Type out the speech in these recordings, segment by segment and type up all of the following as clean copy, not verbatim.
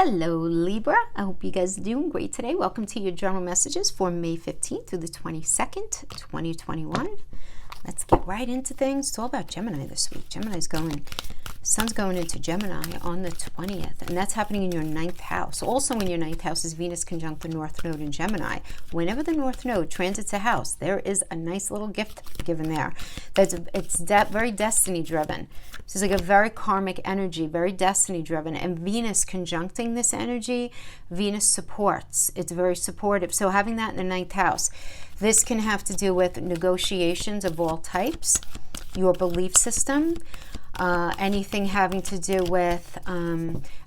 Hello Libra, I hope you guys are doing great today. Welcome to your journal messages for May 15th through the 22nd, 2021. Let's get right into things. It's all about Gemini this week. Sun's going into Gemini on the 20th, and that's happening in your 9th house. Also in your 9th house is Venus conjunct the North Node in Gemini. Whenever the North Node transits a house, there is a nice little gift given there. It's very destiny driven. This is like a very karmic energy, very destiny driven, and Venus conjuncting this energy, Venus supports. It's very supportive. So having that in the 9th house, this can have to do with negotiations of all types, your belief system, anything having to do with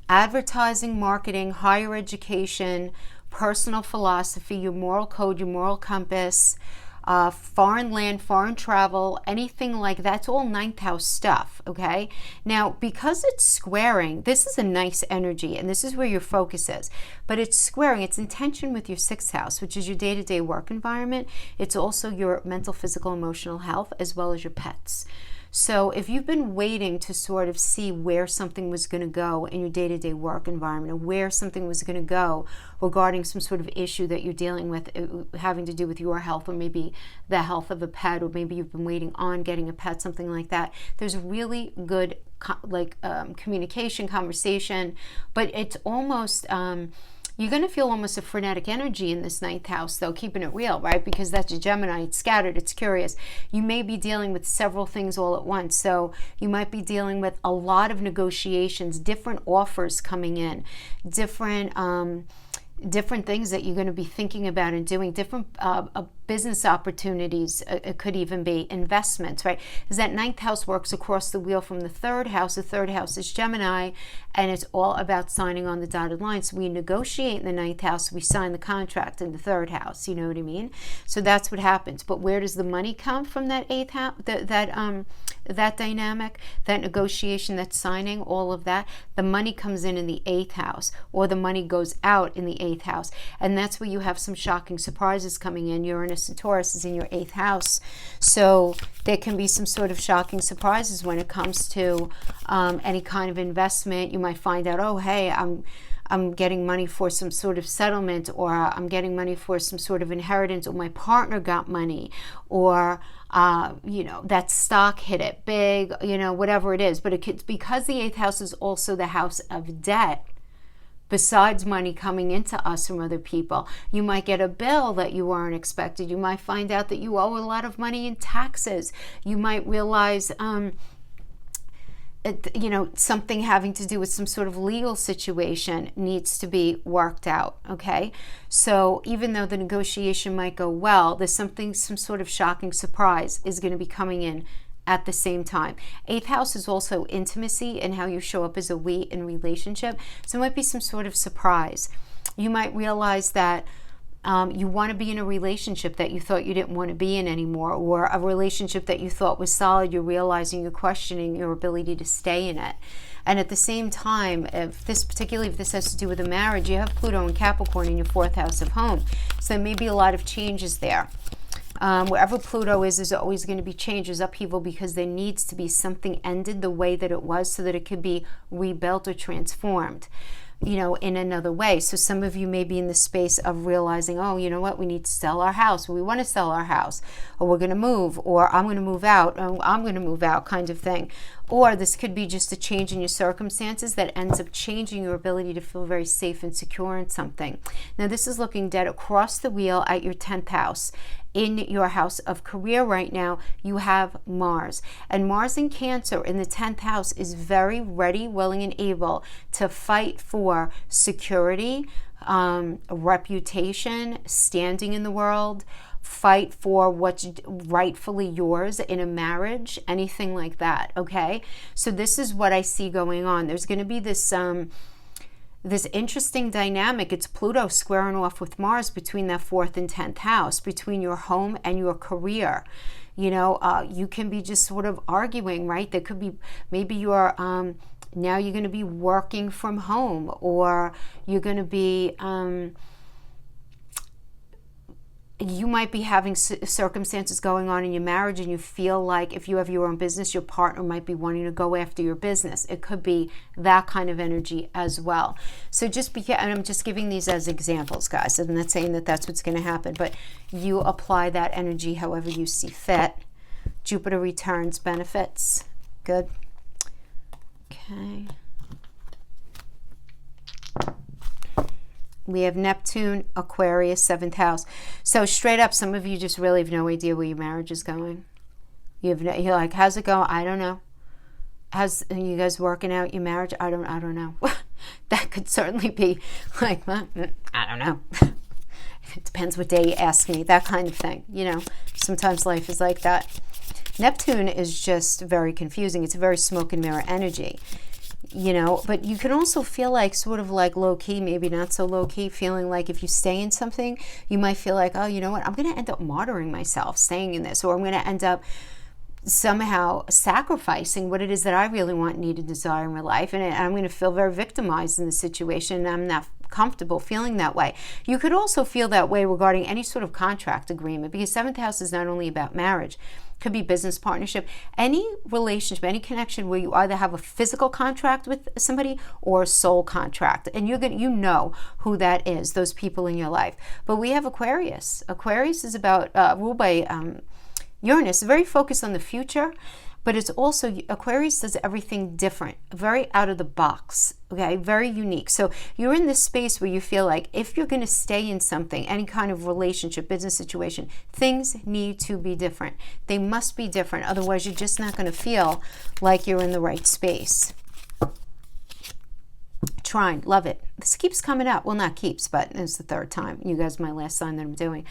advertising, marketing, higher education, personal philosophy, your moral code, your moral compass, foreign land, foreign travel, anything like that. It's all 9th house stuff, okay? Now, because it's squaring, this is a nice energy, and this is where your focus is, but it's squaring, it's in tension with your 6th house, which is your day-to-day work environment. It's also your mental, physical, emotional health, as well as your pets. So if you've been waiting to sort of see where something was going to go in your day-to-day work environment, or where something was going to go regarding some sort of issue that you're dealing with having to do with your health, or maybe the health of a pet, or maybe you've been waiting on getting a pet, something like that, there's really good communication, conversation, but it's almost... you're going to feel almost a frenetic energy in this 9th house, though, keeping it real, right? Because that's a Gemini. It's scattered. It's curious. You may be dealing with several things all at once. So you might be dealing with a lot of negotiations, different offers coming in, different things that you're going to be thinking about and doing, different business opportunities. It could even be investments, right? Because that 9th house works across the wheel from the 3rd house. The 3rd house is Gemini, and it's all about signing on the dotted line. So we negotiate in the 9th house, we sign the contract in the 3rd house. You know what I mean? So that's what happens. But where does the money come from that 8th house? That dynamic, that negotiation, that signing, all of that, the money comes in the 8th house, or the money goes out in the 8th house. And that's where you have some shocking surprises coming in. Uranus and Taurus is in your 8th house. So there can be some sort of shocking surprises when it comes to any kind of investment. You might find out, oh, hey, I'm getting money for some sort of settlement, or I'm getting money for some sort of inheritance, or my partner got money, or that stock hit it big, whatever it is. But it's because the 8th house is also the house of debt. Besides money coming into us from other people, you might get a bill that you weren't expected. You might find out that you owe a lot of money in taxes. You might realize something having to do with some sort of legal situation needs to be worked out, okay? So even though the negotiation might go well, there's some sort of shocking surprise is going to be coming in at the same time. 8th house is also intimacy and how you show up as a we in relationship. So it might be some sort of surprise. You might realize that you want to be in a relationship that you thought you didn't want to be in anymore, or a relationship that you thought was solid. You're realizing, you're questioning your ability to stay in it. And at the same time, if this has to do with a marriage, you have Pluto and Capricorn in your 4th house of home. So there may be a lot of changes there. Wherever Pluto is, there's always going to be changes, upheaval, because there needs to be something ended the way that it was so that it could be rebuilt or transformed, in another way. So some of you may be in the space of realizing, oh, you know what, we need to sell our house, or we want to sell our house, or we're going to move, or I'm going to move out, or I'm going to move out, kind of thing. Or this could be just a change in your circumstances that ends up changing your ability to feel very safe and secure in something. Now, this is looking dead across the wheel at your 10th house. In your house of career right now, you have Mars. And Mars in Cancer in the 10th house is very ready, willing, and able to fight for security, reputation, standing in the world, fight for what's rightfully yours in a marriage, anything like that, okay? So this is what I see going on. There's going to be this interesting dynamic. It's Pluto squaring off with Mars between that 4th and 10th house, between your home and your career. You can be just sort of arguing, right? There could be, maybe you're now you're going to be working from home, or you're going to be you might be having circumstances going on in your marriage, and you feel like if you have your own business, your partner might be wanting to go after your business. It could be that kind of energy as well. So and I'm just giving these as examples, guys. I'm not saying that that's what's going to happen, but you apply that energy however you see fit. Jupiter returns benefits. Good. Okay. We have Neptune, Aquarius, 7th house. So straight up, some of you just really have no idea where your marriage is going. You're like, how's it going? I don't know. Are you guys working out your marriage? I don't know. That could certainly be like, well, I don't know. It depends what day you ask me, that kind of thing. Sometimes life is like that. Neptune is just very confusing. It's a very smoke and mirror energy. But you can also feel like sort of like low-key, maybe not so low-key, feeling like if you stay in something, you might feel like, oh, you know what, I'm going to end up martyring myself staying in this, or I'm going to end up somehow sacrificing what it is that I really want, need, and desire in my life, and I'm going to feel very victimized in the situation, and I'm not comfortable feeling that way. You could also feel that way regarding any sort of contract agreement, because 7th house is not only about marriage. Could be business partnership, any relationship, any connection where you either have a physical contract with somebody or a soul contract, and you know who that is, those people in your life. But we have Aquarius. Aquarius is about ruled by Uranus, very focused on the future, but it's also, Aquarius does everything different, very out of the box, okay, very unique. So you're in this space where you feel like if you're going to stay in something, any kind of relationship, business situation, things need to be different. They must be different. Otherwise, you're just not going to feel like you're in the right space. Trine, love it. This keeps coming up. Well, not keeps, but it's the third time. You guys, my last sign that I'm doing.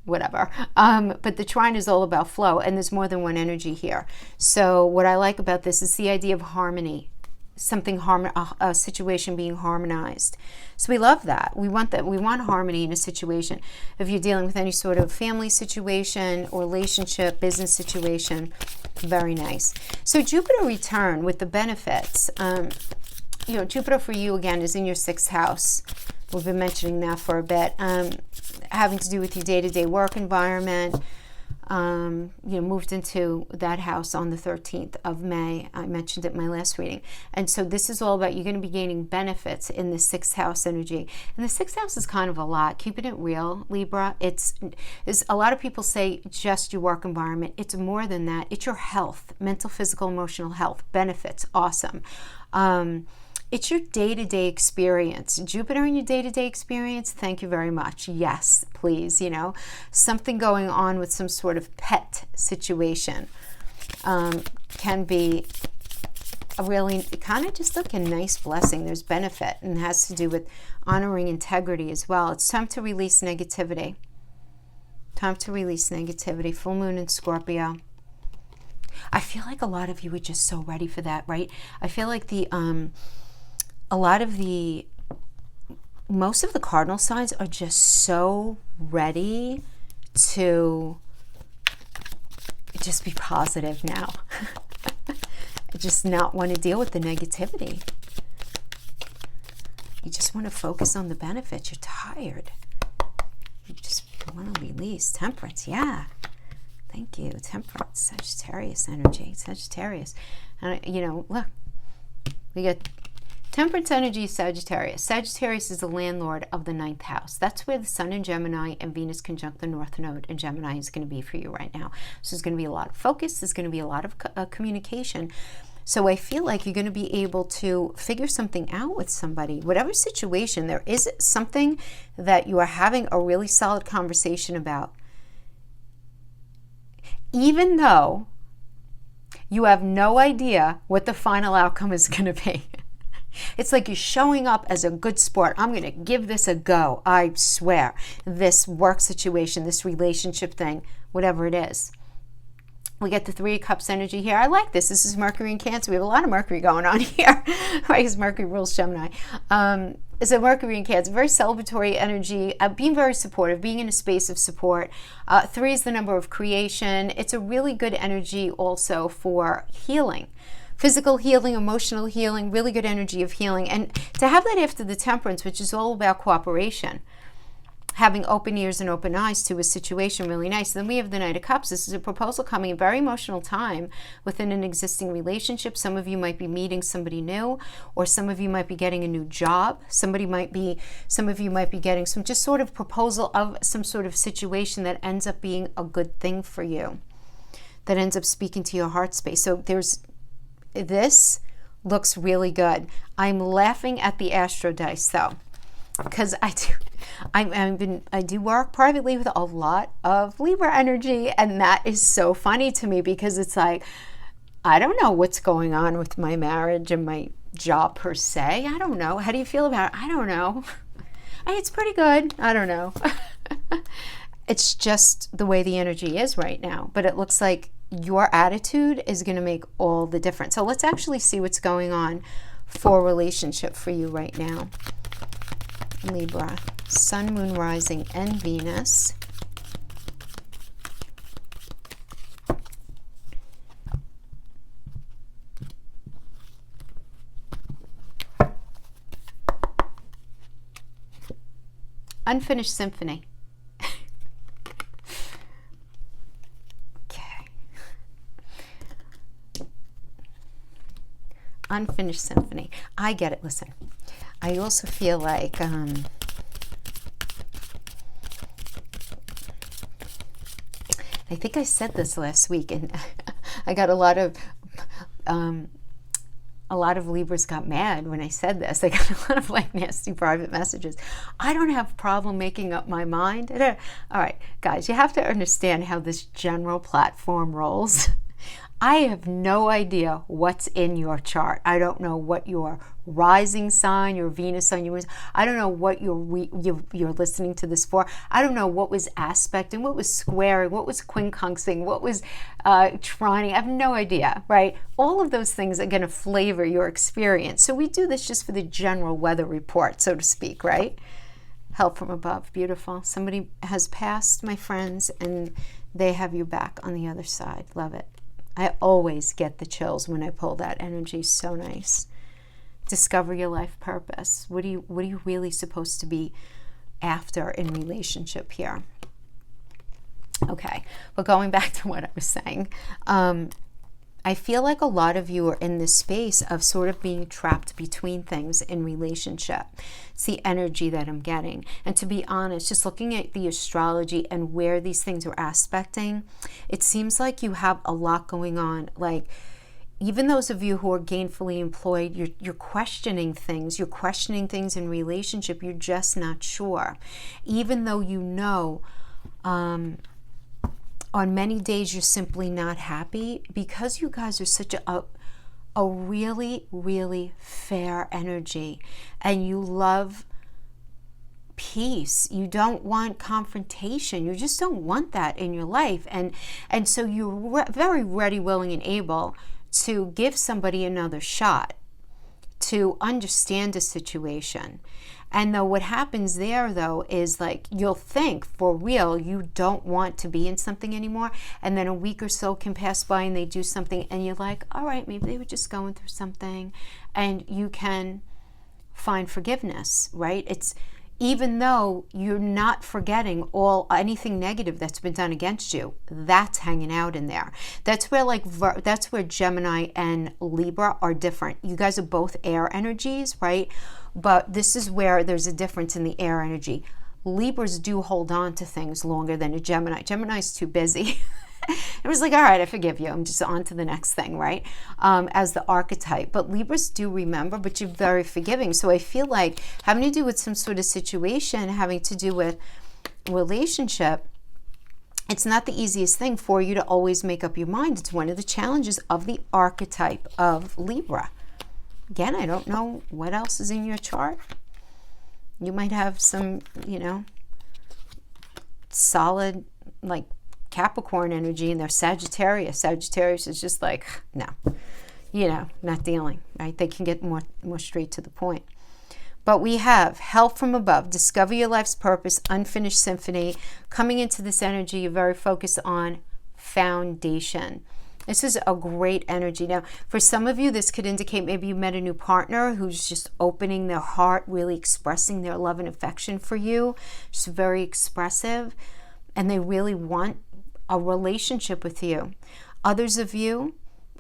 Whatever. But the trine is all about flow, and there's more than one energy here. So what I like about this is the idea of harmony, a situation being harmonized. So we love that. We want that. We want harmony in a situation. If you're dealing with any sort of family situation or relationship, business situation, very nice. So Jupiter return with the benefits. Jupiter for you again is in your 6th house. We've been mentioning that for a bit. Having to do with your day-to-day work environment. Moved into that house on the 13th of May. I mentioned it in my last reading. And so this is all about, you're going to be gaining benefits in the 6th house energy. And the 6th house is kind of a lot. Keeping it real, Libra. It's a lot of people say just your work environment. It's more than that. It's your health, mental, physical, emotional health. Benefits. Awesome. It's your day-to-day experience. Jupiter in your day-to-day experience, thank you very much. Yes, please, something going on with some sort of pet situation can be a really kind of just like a nice blessing. There's benefit, and it has to do with honoring integrity as well. It's time to release negativity. Time to release negativity. Full moon in Scorpio. I feel like a lot of you are just so ready for that, right? I feel like most of the cardinal signs are just so ready to just be positive now. Just not want to deal with the negativity. You just want to focus on the benefits. You're tired. You just want to release. Temperance, yeah. Thank you. Temperance, Sagittarius energy. Sagittarius. And, look, we got Temperance energy, Sagittarius. Sagittarius is the landlord of the 9th house. That's where the Sun in Gemini and Venus conjunct the North Node in Gemini is going to be for you right now. So there's going to be a lot of focus. There's going to be a lot of communication. So I feel like you're going to be able to figure something out with somebody. Whatever situation, there is something that you are having a really solid conversation about. Even though you have no idea what the final outcome is going to be. It's like you're showing up as a good sport. I'm going to give this a go. I swear. This work situation, this relationship thing, whatever it is. We get the 3 of Cups energy here. I like this. This is Mercury in Cancer. We have a lot of Mercury going on here. Right? Because Mercury rules Gemini. It's a Mercury in Cancer. Very celebratory energy. Being very supportive. Being in a space of support. 3 is the number of creation. It's a really good energy also for healing. Physical healing, emotional healing, really good energy of healing. And to have that after the Temperance, which is all about cooperation. having open ears and open eyes to a situation, really nice. Then we have the Knight of Cups. This is a proposal coming, a very emotional time within an existing relationship. Some of you might be meeting somebody new, or some of you might be getting a new job. Some of you might be getting some just sort of proposal of some sort of situation that ends up being a good thing for you, that ends up speaking to your heart space. So this looks really good. I'm laughing at the Astro dice though, because I do work privately with a lot of Libra energy, and that is so funny to me, because it's like, I don't know what's going on with my marriage and my job per se. I don't know. How do you feel about it? I don't know. It's pretty good. I don't know. It's just the way the energy is right now, but it looks like your attitude is going to make all the difference. So let's actually see what's going on for relationship for you right now. Libra, Sun, Moon, Rising, and Venus. Unfinished Symphony. Unfinished Symphony. I get it. Listen, I also feel like I think I said this last week, and I got a lot of Libras got mad when I said this. I got a lot of like nasty private messages. I don't have a problem making up my mind. All right, guys, you have to understand how this general platform rolls. I have no idea what's in your chart. I don't know what your rising sign, your Venus sign, I don't know what you're listening to this for. I don't know what was aspecting, what was squaring, what was quincunxing, what was trining. I have no idea, right? All of those things are going to flavor your experience. So we do this just for the general weather report, so to speak, right? Help from above. Beautiful. Somebody has passed, my friends, and they have you back on the other side. Love it. I always get the chills when I pull that energy. So nice. Discover your life purpose. What are you really supposed to be after in relationship here? Okay, but going back to what I was saying, I feel like a lot of you are in this space of sort of being trapped between things in relationship. It's the energy that I'm getting. And to be honest, just looking at the astrology and where these things are aspecting, it seems like you have a lot going on. Like, even those of you who are gainfully employed, you're questioning things. You're questioning things in relationship. You're just not sure. Even though you know, on many days you're simply not happy, because you guys are such a really, really fair energy, and you love peace. You don't want confrontation. You just don't want that in your life. And so you're very ready, willing, and able to give somebody another shot, to understand a situation. And though what happens there, though, is like you'll think for real you don't want to be in something anymore, and then a week or so can pass by and they do something and you're like, all right, maybe they were just going through something, and you can find forgiveness, right? It's even though you're not forgetting anything negative that's been done against you, that's hanging out in there. That's where Gemini and Libra are different. You guys are both air energies, right? But this is where there's a difference in the air energy. Libras do hold on to things longer than a Gemini. Gemini's too busy. It was like, all right, I forgive you. I'm just on to the next thing, right? As the archetype. But Libras do remember, but you're very forgiving. So I feel like having to do with some sort of situation, having to do with relationship, it's not the easiest thing for you to always make up your mind. It's one of the challenges of the archetype of Libra. Again, I don't know what else is in your chart. You might have some, solid, like, Capricorn energy, and they're Sagittarius. Sagittarius is just like, no, not dealing, right? They can get more straight to the point. But we have help from above, discover your life's purpose, unfinished symphony. Coming into this energy, you're very focused on foundation. This is a great energy. Now, for some of you, this could indicate maybe you met a new partner who's just opening their heart, really expressing their love and affection for you, just very expressive, and they really want a relationship with you. Others of you,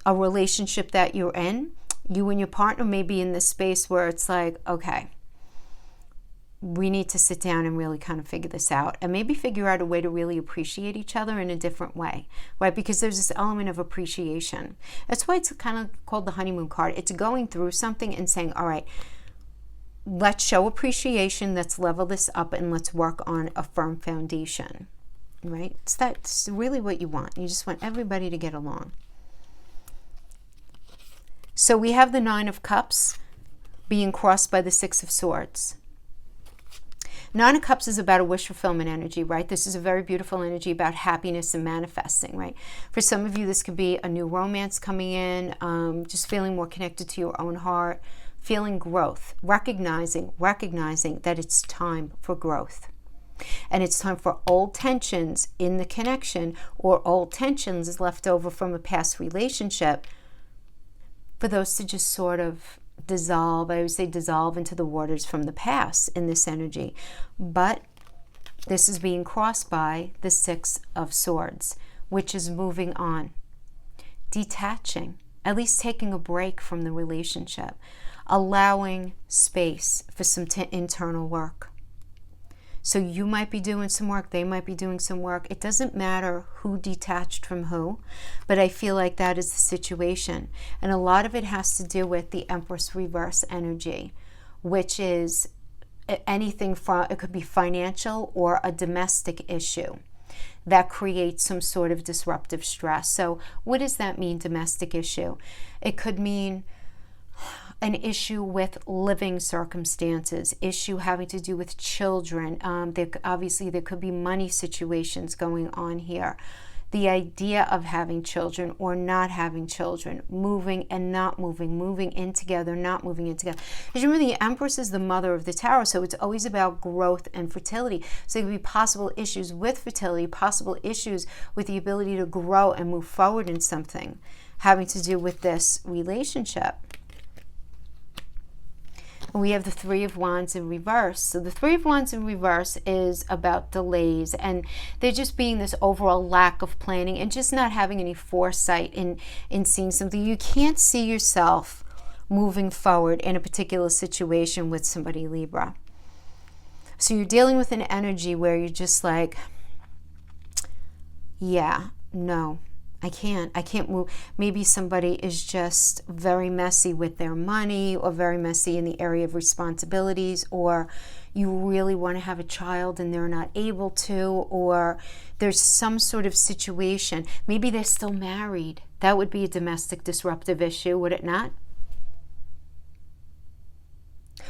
a relationship that you're in, you and your partner may be in this space where it's like, okay, we need to sit down and really kind of figure this out, and maybe figure out a way to really appreciate each other in a different way, right? Because there's this element of appreciation. That's why it's kind of called the honeymoon card. It's going through something and saying, all right, let's show appreciation, let's level this up, and let's work on a firm foundation, right? That's really what you want. You just want everybody to get along. So we have the Nine of Cups being crossed by the Six of Swords. Nine of Cups is about a wish fulfillment energy, right? This is a very beautiful energy about happiness and manifesting, right? For some of you, this could be a new romance coming in, just feeling more connected to your own heart, feeling growth, recognizing that it's time for growth. And it's time for old tensions in the connection, or old tensions left over from a past relationship, for those to just sort of dissolve. I always say dissolve into the waters from the past in this energy. But this is being crossed by the Six of Swords, which is moving on, detaching, at least taking a break from the relationship, allowing space for some internal work. So you might be doing some work, they might be doing some work. It doesn't matter who detached from who, but I feel like that is the situation. And a lot of it has to do with the Empress reverse energy, which is anything from, it could be financial or a domestic issue that creates some sort of disruptive stress. So what does that mean, domestic issue? It could mean an issue with living circumstances, issue having to do with children. Obviously, there could be money situations going on here. The idea of having children or not having children, moving and not moving, moving in together, not moving in together. Because remember, the Empress is the mother of the Tarot, so it's always about growth and fertility. So there could be possible issues with fertility, possible issues with the ability to grow and move forward in something having to do with this relationship. And we have the Three of Wands in reverse. So the Three of Wands in reverse is about delays, and there just being this overall lack of planning and just not having any foresight in seeing something. You can't see yourself moving forward in a particular situation with somebody, Libra. So you're dealing with an energy where you're just like, yeah, no, I can't move. Maybe somebody is just very messy with their money, or very messy in the area of responsibilities, or you really want to have a child and they're not able to, or there's some sort of situation. Maybe they're still married. That would be a domestic disruptive issue, would it not?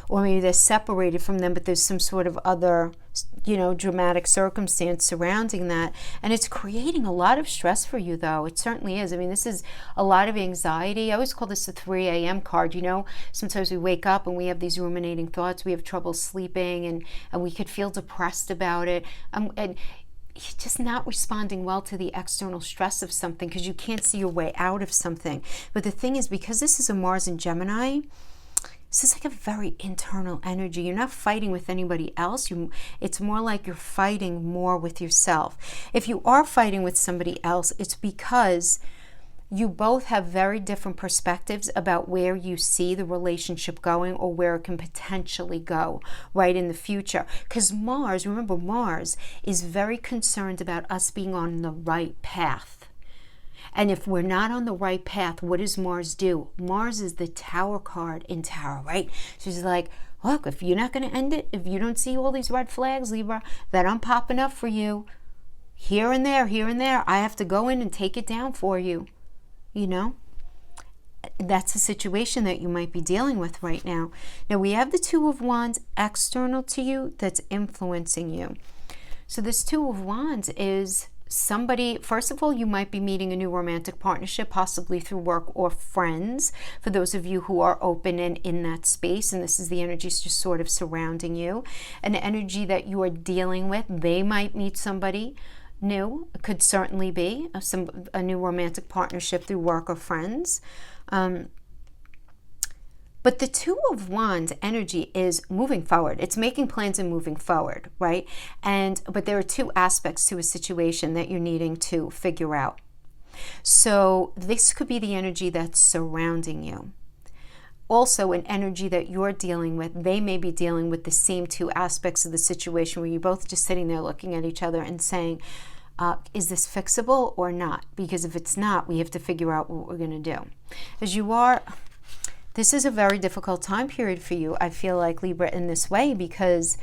Or maybe they're separated from them, but there's some sort of other, dramatic circumstance surrounding that. And it's creating a lot of stress for you, though. It certainly is. I mean, this is a lot of anxiety. I always call this the 3 a.m. card. Sometimes we wake up and we have these ruminating thoughts. We have trouble sleeping, and we could feel depressed about it. And you're just not responding well to the external stress of something because you can't see your way out of something. But the thing is, because this is a Mars in Gemini, this is like a very internal energy. You're not fighting with anybody else. It's more like you're fighting more with yourself. If you are fighting with somebody else, it's because you both have very different perspectives about where you see the relationship going, or where it can potentially go right in the future. Because Mars, remember, Mars is very concerned about us being on the right path. And if we're not on the right path, what does Mars do? Mars is the Tower card in Tarot, right? She's like, look, if you're not going to end it, if you don't see all these red flags, Libra, that I'm popping up for you, here and there, I have to go in and take it down for you. That's a situation that you might be dealing with right now. Now, we have the Two of Wands external to you that's influencing you. So this Two of Wands is somebody, first of all, you might be meeting a new romantic partnership, possibly through work or friends, for those of you who are open and in that space, and this is the energy just sort of surrounding you, an energy that you are dealing with. They might meet somebody new. It could certainly be a new romantic partnership through work or friends. But the Two of Wands energy is moving forward. It's making plans and moving forward, right? But there are two aspects to a situation that you're needing to figure out. So this could be the energy that's surrounding you. Also, an energy that you're dealing with, they may be dealing with the same two aspects of the situation where you're both just sitting there looking at each other and saying, is this fixable or not? Because if it's not, we have to figure out what we're going to do. This is a very difficult time period for you, I feel like, Libra, in this way, because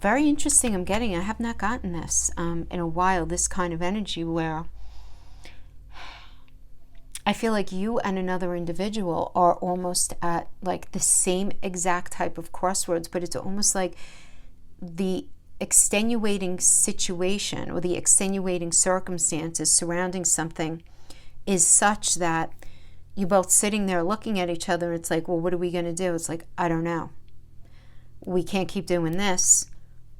very interesting I have not gotten this in a while, this kind of energy where I feel like you and another individual are almost at like the same exact type of crossroads, but it's almost like the extenuating situation or the extenuating circumstances surrounding something is such that you're both sitting there looking at each other. It's like, well, what are we going to do? It's like, I don't know. We can't keep doing this,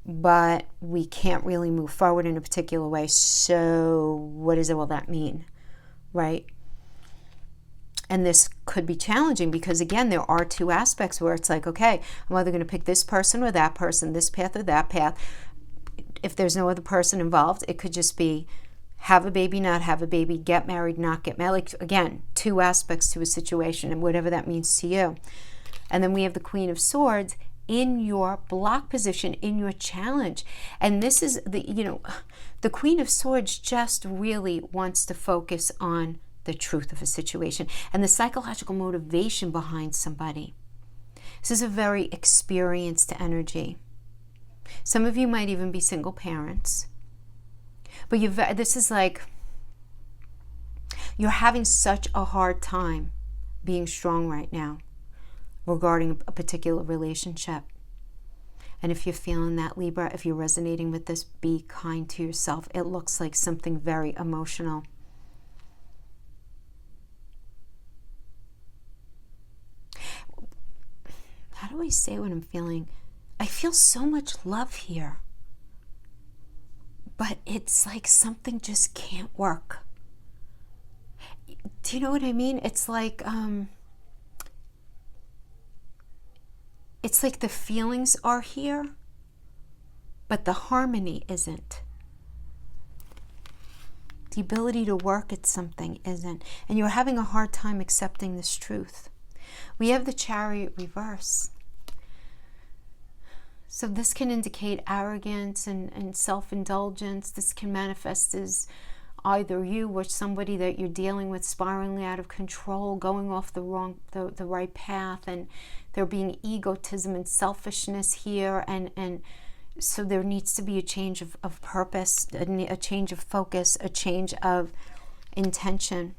but we can't really move forward in a particular way. So what does all that mean, right? And this could be challenging because, again, there are two aspects where it's like, okay, I'm either going to pick this person or that person, this path or that path. If there's no other person involved, it could just be have a baby, not have a baby, get married, not get married. Like, again, two aspects to a situation and whatever that means to you. And then we have the Queen of Swords in your block position, in your challenge. And this is the Queen of Swords just really wants to focus on the truth of a situation and the psychological motivation behind somebody. This is a very experienced energy. Some of you might even be single parents. But this is like you're having such a hard time being strong right now regarding a particular relationship. And if you're feeling that, Libra, if you're resonating with this, be kind to yourself. It looks like something very emotional. How do I say what I'm feeling? I feel so much love here. But it's like something just can't work. Do you know what I mean? It's like the feelings are here, but the harmony isn't. The ability to work at something isn't. And you're having a hard time accepting this truth. We have the Chariot reverse. So this can indicate arrogance and self-indulgence. This can manifest as either you or somebody that you're dealing with spiraling out of control, going off the right path, and there being egotism and selfishness here. And so there needs to be a change of purpose, a change of focus, a change of intention.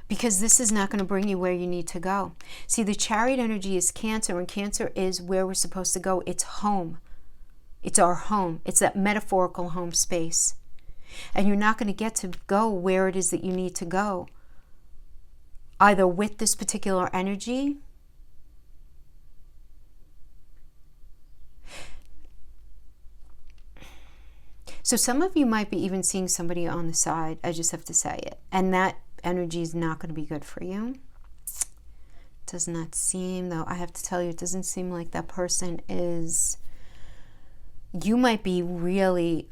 Because this is not going to bring you where you need to go. See, the Chariot energy is Cancer, and Cancer is where we're supposed to go. It's home. It's our home. It's that metaphorical home space. And you're not going to get to go where it is that you need to go, either with this particular energy So some of you might be even seeing somebody on the side. I just have to say it. And that energy is not going to be good for you. Does not seem, though, I have to tell you, it doesn't seem like that person is, you might be really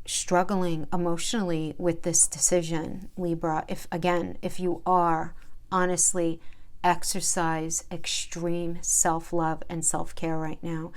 struggling emotionally with this decision, Libra. If you are, honestly, exercise extreme self-love and self-care right now,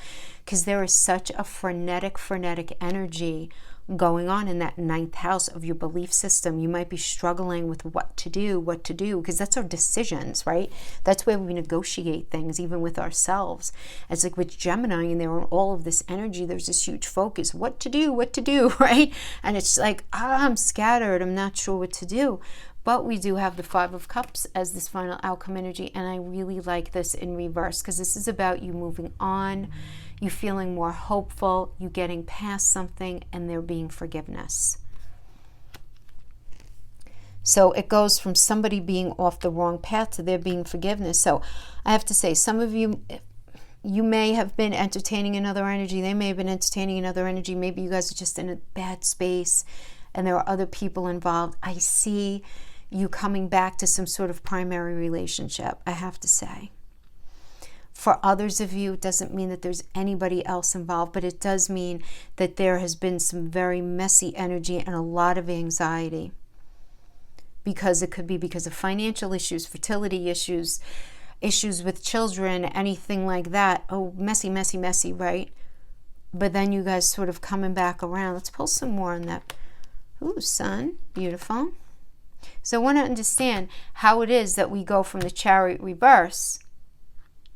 because there is such a frenetic energy going on in that 9th house of your belief system. You might be struggling with what to do, because that's our decisions, right? That's where we negotiate things, even with ourselves. It's like with Gemini, and they're on all of this energy, there's this huge focus, what to do, right? And it's like, I'm scattered, I'm not sure what to do. But we do have the 5 of Cups as this final outcome energy, and I really like this in reverse, because this is about you moving on, you feeling more hopeful, you getting past something, and there being forgiveness. So it goes from somebody being off the wrong path to there being forgiveness. So I have to say, some of you, You may have been entertaining another energy. They may have been entertaining another energy. Maybe you guys are just in a bad space and there are other people involved. I see you coming back to some sort of primary relationship, I have to say. For others of you, it doesn't mean that there's anybody else involved, but it does mean that there has been some very messy energy and a lot of anxiety. Because it could be because of financial issues, fertility issues, issues with children, anything like that. Oh, messy, messy, messy, right? But then you guys sort of coming back around. Let's pull some more on that. Ooh, Sun, beautiful. So I want to understand how it is that we go from the Chariot reverse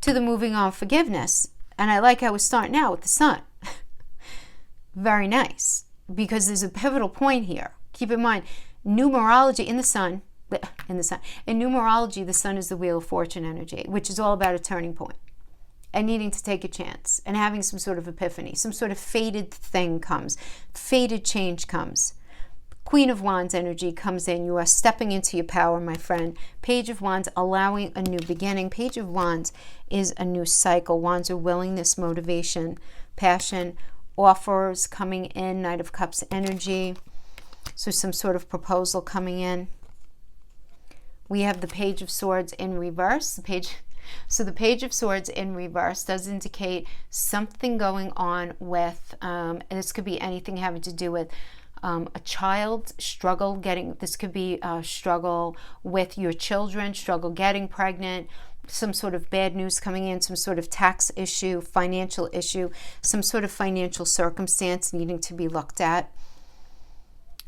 to the moving on forgiveness. And I like how we're starting out with the Sun. Very nice. Because there's a pivotal point here. Keep in mind, numerology in Sun, in numerology, the Sun is the Wheel of Fortune energy, which is all about a turning point and needing to take a chance and having some sort of epiphany, some sort of fated thing comes, fated change comes. Queen of Wands energy comes in. You are stepping into your power, my friend. Page of Wands, allowing a new beginning. Page of Wands is a new cycle. Wands are willingness, motivation, passion, offers coming in. Knight of Cups energy. So some sort of proposal coming in. We have the Page of Swords in reverse. So the Page of Swords in reverse does indicate something going on with, and this could be anything having to do with a child struggle this could be a struggle with your children, struggle getting pregnant, some sort of bad news coming in, some sort of tax issue, financial issue, some sort of financial circumstance needing to be looked at.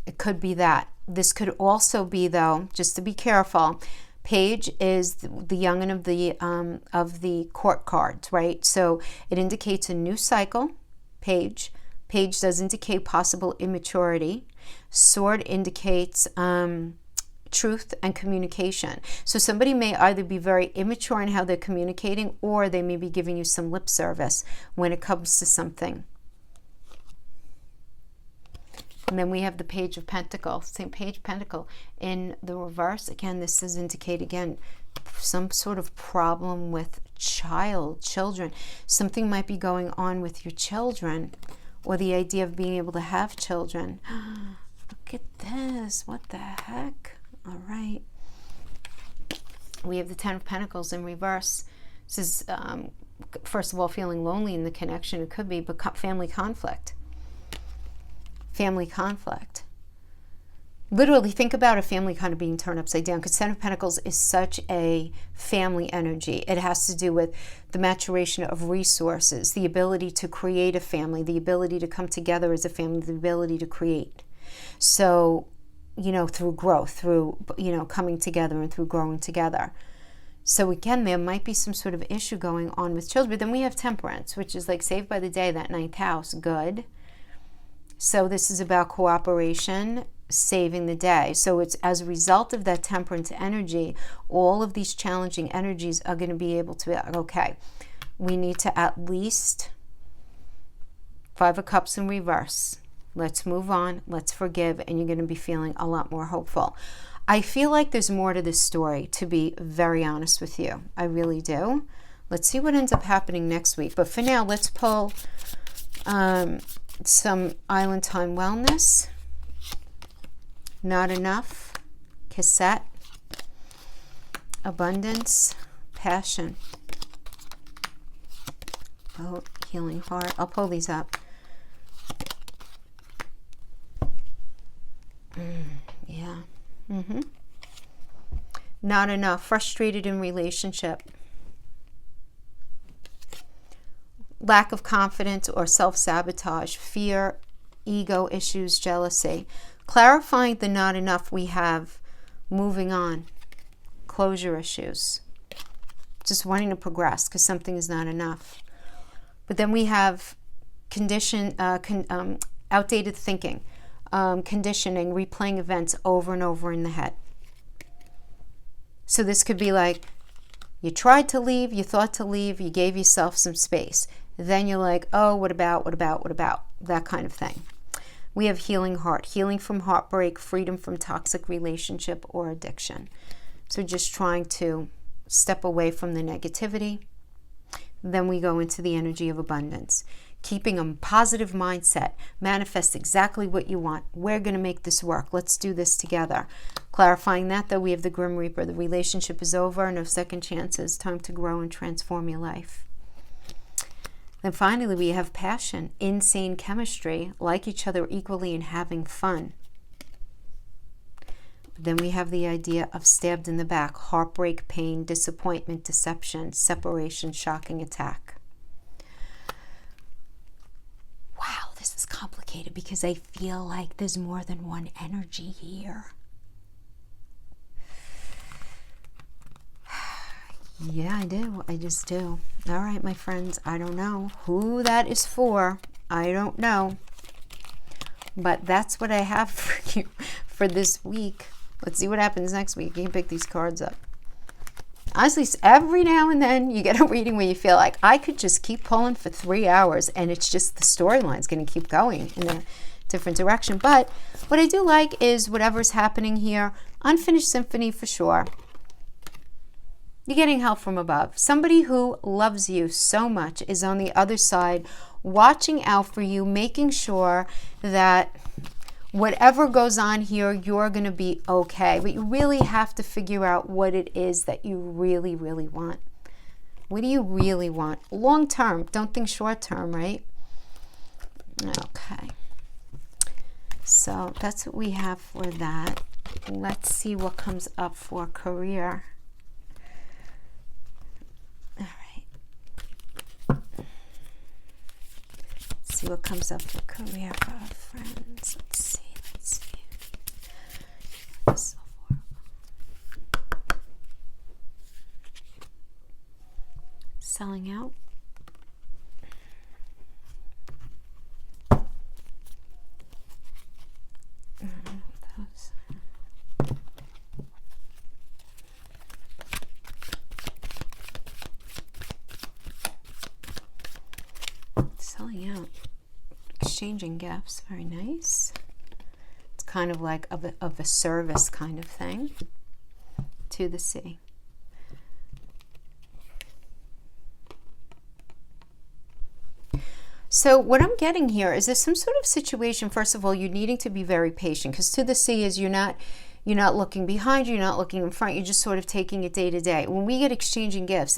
It could be that. This could also be, though, just to be careful, Page is the young'un of the court cards, right? So it indicates a new cycle, Page. Page does indicate possible immaturity. Sword indicates truth and communication. So somebody may either be very immature in how they're communicating, or they may be giving you some lip service when it comes to something. And then we have the Page of Pentacles, same Page of Pentacle in the reverse. Again, this does indicate, again, some sort of problem with children. Something might be going on with your children, or the idea of being able to have children. Look at this. What the heck? All right. We have the Ten of Pentacles in reverse. This is, first of all, feeling lonely in the connection. It could be, but family conflict. Family conflict. Literally, think about a family kind of being turned upside down, because Ten of Pentacles is such a family energy. It has to do with the maturation of resources, the ability to create a family, the ability to come together as a family, the ability to create. So, through growth, through, coming together and through growing together. So again, there might be some sort of issue going on with children. But then we have Temperance, which is like Saved by the Day, that 9th house. Good. So this is about cooperation, saving the day. So it's as a result of that Temperance energy, all of these challenging energies are going to be able to be, okay, we need to at least 5 of Cups in reverse. Let's move on. Let's forgive. And you're going to be feeling a lot more hopeful. I feel like there's more to this story, to be very honest with you. I really do. Let's see what ends up happening next week. But for now, let's pull some Island Time Wellness. Not Enough, Cassette, Abundance, Passion, Healing Heart. I'll pull these up. Yeah. Not Enough, Frustrated in Relationship, Lack of confidence or self-sabotage, Fear, Ego issues, Jealousy. Clarifying the not enough, we have moving on, closure issues, just wanting to progress because something is not enough. But then we have outdated thinking, conditioning, replaying events over and over in the head. So this could be like, you tried to leave, you thought to leave, you gave yourself some space. Then you're like, oh, what about, that kind of thing. We have Healing Heart, healing from heartbreak, freedom from toxic relationship or addiction. So just trying to step away from the negativity. then we go into the energy of abundance. Keeping a positive mindset, manifest exactly what you want. We're going to make this work. Let's do this together. Clarifying that, though, we have the Grim Reaper. The relationship is over. No second chances. Time to grow and transform your life. Then finally, we have passion, insane chemistry, like each other equally and having fun. Then we have the idea of stabbed in the back, heartbreak, pain, disappointment, deception, separation, shocking attack. Wow, this is complicated because I feel like there's more than one energy here. Yeah, I do. I just do. All right, my friends, I don't know who that is for. I don't know. But that's what I have for you for this week. Let's see what happens next week. You can pick these cards up. Honestly, every now and then you get a reading where you feel like I could just keep pulling for 3 hours and it's just the storyline's going to keep going in a different direction. But what I do like is whatever's happening here, unfinished symphony for sure. You're getting help from above. Somebody who loves you so much is on the other side, watching out for you, making sure that whatever goes on here, you're going to be okay. But you really have to figure out what it is that you really, really want. What do you really want? Long term. Don't think short term, right? Okay. So that's what we have for that. Let's see what comes up for career. All right. Let's see what comes up for career for our friends. Let's see. Selling out. Selling out. Exchanging gifts. Very nice. It's kind of like of a service kind of thing. To the sea. So what I'm getting here is there's some sort of situation, first of all, you're needing to be very patient, because to the sea is you're not looking behind you, you're not looking in front, you're just sort of taking it day to day. When we get exchanging gifts,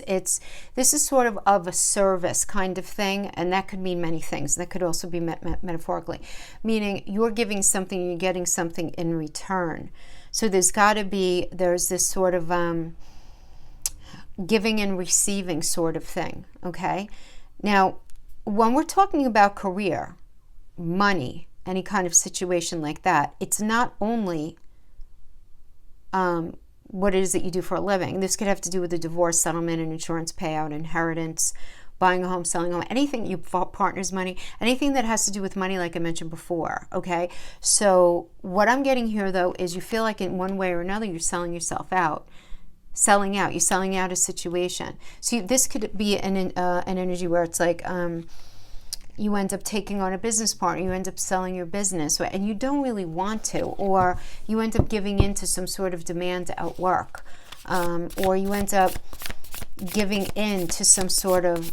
this is sort of a service kind of thing, and that could mean many things. That could also be metaphorically, meaning you're giving something, you're getting something in return. So there's this sort of giving and receiving sort of thing, okay? Now, when we're talking about career, money, any kind of situation like that, it's not only what it is that you do for a living. This could have to do with a divorce settlement, an insurance payout, inheritance, buying a home, selling a home, anything, your partner's money, anything that has to do with money, like I mentioned before, okay? So what I'm getting here, though, is you feel like in one way or another you're selling yourself out. Selling out. You're selling out a situation. So this could be an energy where it's like you end up taking on a business partner, you end up selling your business, and you don't really want to, or you end up giving in to some sort of demand at work, or you end up giving in to some sort of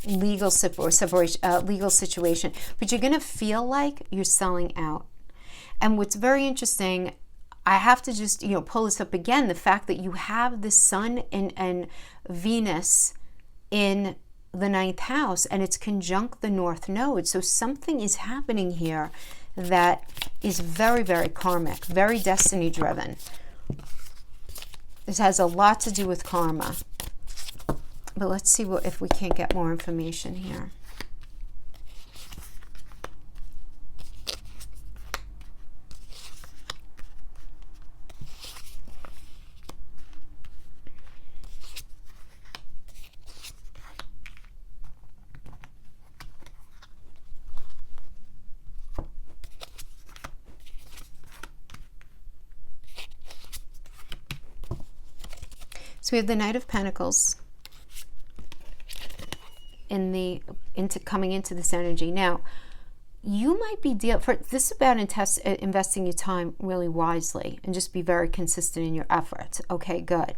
legal situation, but you're going to feel like you're selling out. And what's very interesting, I have to just, pull this up again, the fact that you have the Sun and Venus in the 9th house, and it's conjunct the North Node. So something is happening here that is very, very karmic, very destiny driven. This has a lot to do with karma. But let's see if we can't get more information here. So we have the Knight of Pentacles coming into this energy. Now, you might be this is about investing your time really wisely and just be very consistent in your efforts. Okay, good.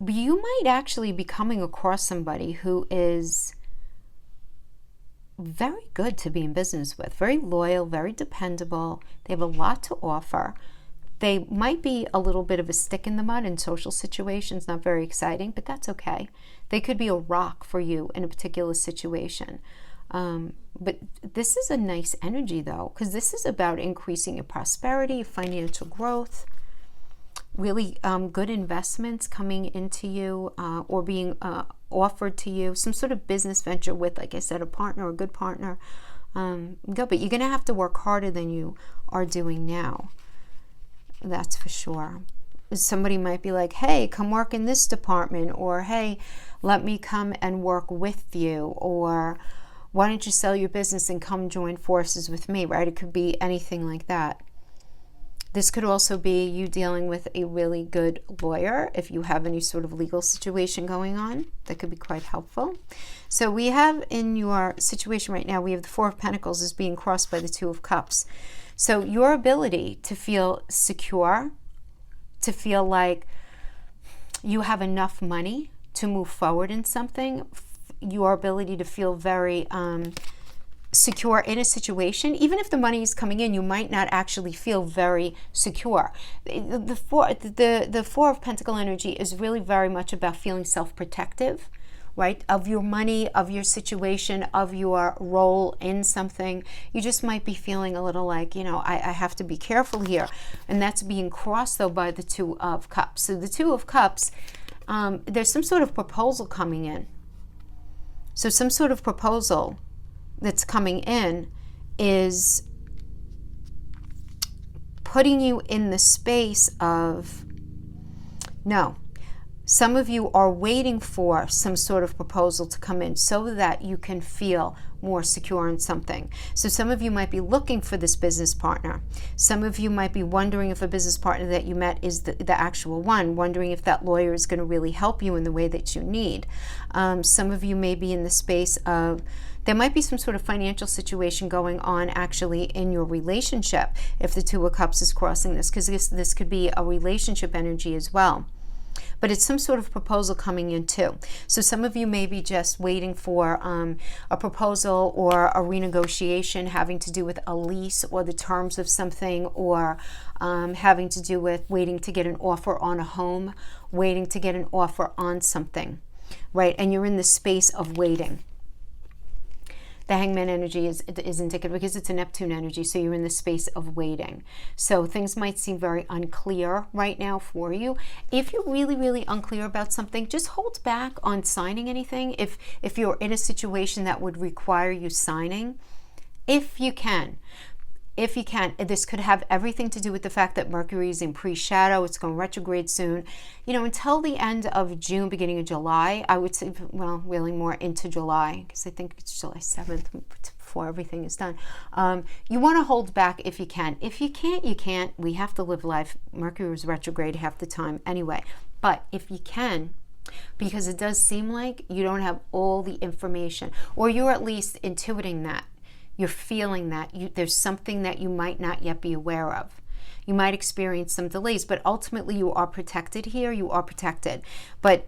you might actually be coming across somebody who is very good to be in business with, very loyal, very dependable. They have a lot to offer. They might be a little bit of a stick in the mud in social situations, not very exciting, but that's okay. They could be a rock for you in a particular situation. But this is a nice energy though, because this is about increasing your prosperity, financial growth, really good investments coming into you or being offered to you, some sort of business venture with, like I said, a partner, a good partner. But you're going to have to work harder than you are doing now. That's for sure. Somebody might be like, hey, come work in this department, or hey, let me come and work with you, or why don't you sell your business and come join forces with me, right? It could be anything like that. This could also be you dealing with a really good lawyer if you have any sort of legal situation going on. That could be quite helpful. So we have in your situation right now, we have the Four of Pentacles is being crossed by the Two of Cups. So your ability to feel secure, to feel like you have enough money to move forward in something, your ability to feel very secure in a situation, even if the money is coming in, you might not actually feel very secure. The Four of Pentacle energy is really very much about feeling self-protective, right? Of your money, of your situation, of your role in something. You just might be feeling a little like, I have to be careful here. And that's being crossed though by the Two of Cups. So the Two of Cups, there's some sort of proposal coming in. So some sort of proposal that's coming in is putting you in the space of, no, some of you are waiting for some sort of proposal to come in so that you can feel more secure in something. So some of you might be looking for this business partner. Some of you might be wondering if a business partner that you met is the actual one, wondering if that lawyer is going to really help you in the way that you need. Some of you may be in the space of, there might be some sort of financial situation going on actually in your relationship if the Two of Cups is crossing this, because this could be a relationship energy as well. But it's some sort of proposal coming in too. So some of you may be just waiting for a proposal or a renegotiation having to do with a lease or the terms of something, or having to do with waiting to get an offer on a home, waiting to get an offer on something, right? And you're in the space of waiting. The Hangman energy is indicative because it's a Neptune energy, so you're in the space of waiting. So things might seem very unclear right now for you. If you're really, really unclear about something, just hold back on signing anything. If you're in a situation that would require you signing, if you can. If you can, this could have everything to do with the fact that Mercury is in pre-shadow. It's going retrograde soon. Until the end of June, beginning of July, I would say, well, really more into July, because I think it's July 7th before everything is done. You want to hold back if you can. If you can't, you can't. We have to live life. Mercury is retrograde half the time anyway. But if you can, because it does seem like you don't have all the information, or you're at least intuiting that. You're feeling that there's something that you might not yet be aware of. You might experience some delays, but ultimately you are protected here. You are protected. But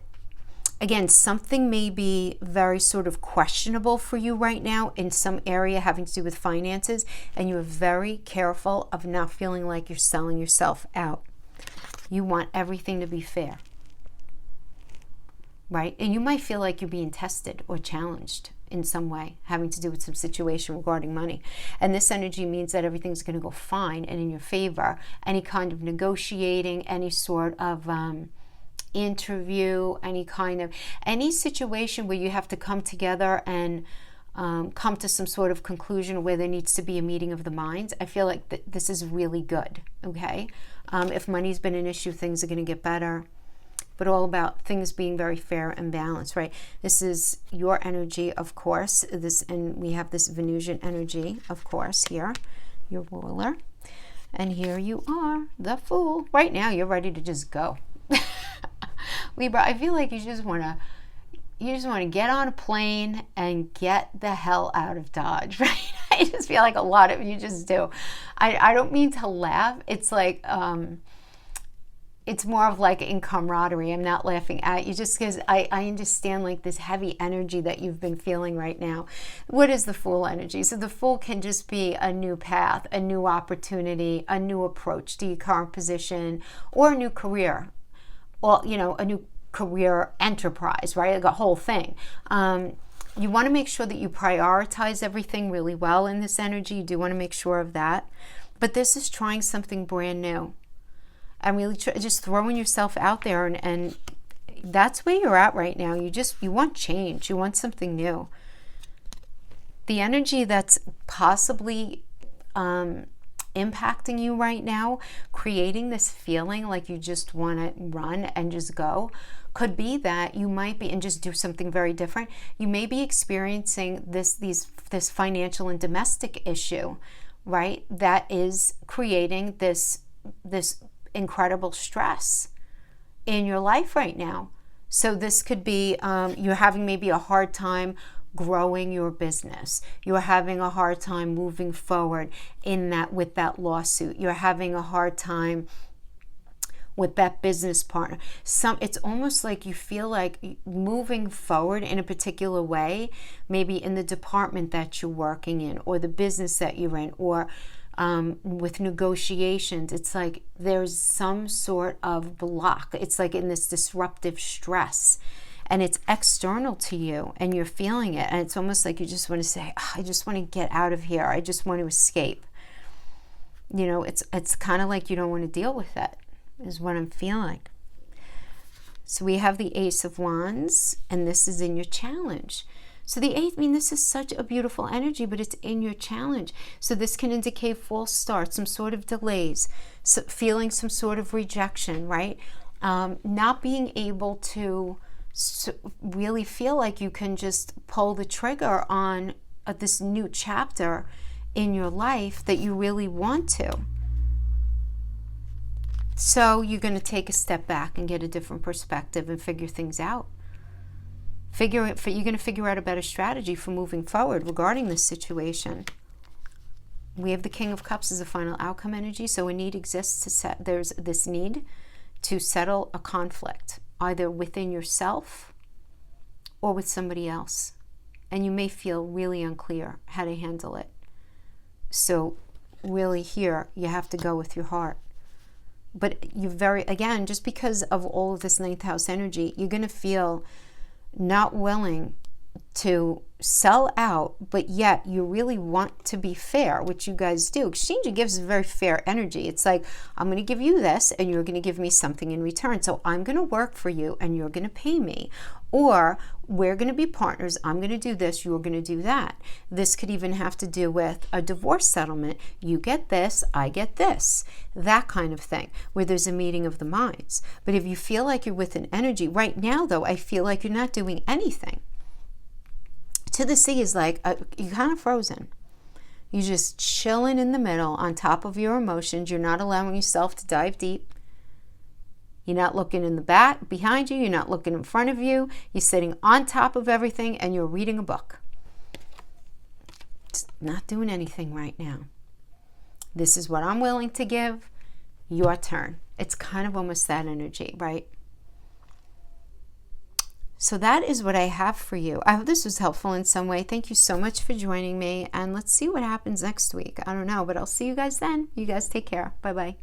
again, something may be very sort of questionable for you right now in some area having to do with finances, and you're very careful of not feeling like you're selling yourself out. You want everything to be fair, right? And you might feel like you're being tested or challenged in some way, having to do with some situation regarding money. And this energy means that everything's going to go fine and in your favor. Any kind of negotiating, any sort of interview, any situation where you have to come together and come to some sort of conclusion where there needs to be a meeting of the minds. I feel like this is really good, okay? If money's been an issue, things are going to get better. But all about things being very fair and balanced, right? This is your energy, of course. And we have this Venusian energy, of course, here, your ruler. And here you are, the Fool. Right now, you're ready to just go. Libra, I feel like you just want to get on a plane and get the hell out of Dodge, right? I just feel like a lot of you just do. I don't mean to laugh. It's like, it's more of like in camaraderie. I'm not laughing at you just because I understand like this heavy energy that you've been feeling right now. What is the Fool energy? So the Fool can just be a new path, a new opportunity, a new approach to your current position, or a new career, or, you know, a new career enterprise, right? Like a whole thing. You want to make sure that you prioritize everything really well in this energy. You do want to make sure of that. But this is trying something brand new. And really just throwing yourself out there, and that's where you're at right now. You want change. You want something new. The energy that's possibly impacting you right now, creating this feeling like you just want to run and just go, could be that you might be, and just do something very different. You may be experiencing this financial and domestic issue, right? That is creating this incredible stress in your life right now. So this could be you're having maybe a hard time growing your business. You're having a hard time moving forward with that lawsuit. You're having a hard time with that business partner. It's almost like you feel like moving forward in a particular way, maybe in the department that you're working in, or the business that you're in, or with negotiations. It's like there's some sort of block. It's like in this disruptive stress, and it's external to you, and you're feeling it, and it's almost like you just want to say, oh, I just want to get out of here. I just want to escape. You know, it's kind of like you don't want to deal with it, is what I'm feeling. So we have the Ace of Wands, and this is in your challenge. So the Eighth, this is such a beautiful energy, but it's in your challenge. So this can indicate false starts, some sort of delays, feeling some sort of rejection, right? Not being able to really feel like you can just pull the trigger on this new chapter in your life that you really want to. So you're going to take a step back and get a different perspective and figure things out. You're going to figure out a better strategy for moving forward regarding this situation. We have the King of Cups as a final outcome energy, so a need exists there's this need to settle a conflict, either within yourself or with somebody else. And you may feel really unclear how to handle it. So really here, you have to go with your heart. But again, just because of all of this ninth house energy, you're going to feel not willing to sell out, but yet you really want to be fair, which you guys do. Exchanging gives a very fair energy. It's like, I'm going to give you this and you're going to give me something in return. So I'm going to work for you and you're going to pay me. Or we're going to be partners. I'm going to do this, you're going to do that. This could even have to do with a divorce settlement. You get this, I get this. That kind of thing, where there's a meeting of the minds. But if you feel like you're with an energy, right now though, I feel like you're not doing anything. To the sea is like, you're kind of frozen. You're just chilling in the middle on top of your emotions. You're not allowing yourself to dive deep. You're not looking in the back behind you. You're not looking in front of you. You're sitting on top of everything and you're reading a book. Just not doing anything right now. This is what I'm willing to give. Your turn. It's kind of almost that energy, right? So that is what I have for you. I hope this was helpful in some way. Thank you so much for joining me. And let's see what happens next week. I don't know, but I'll see you guys then. You guys take care. Bye-bye.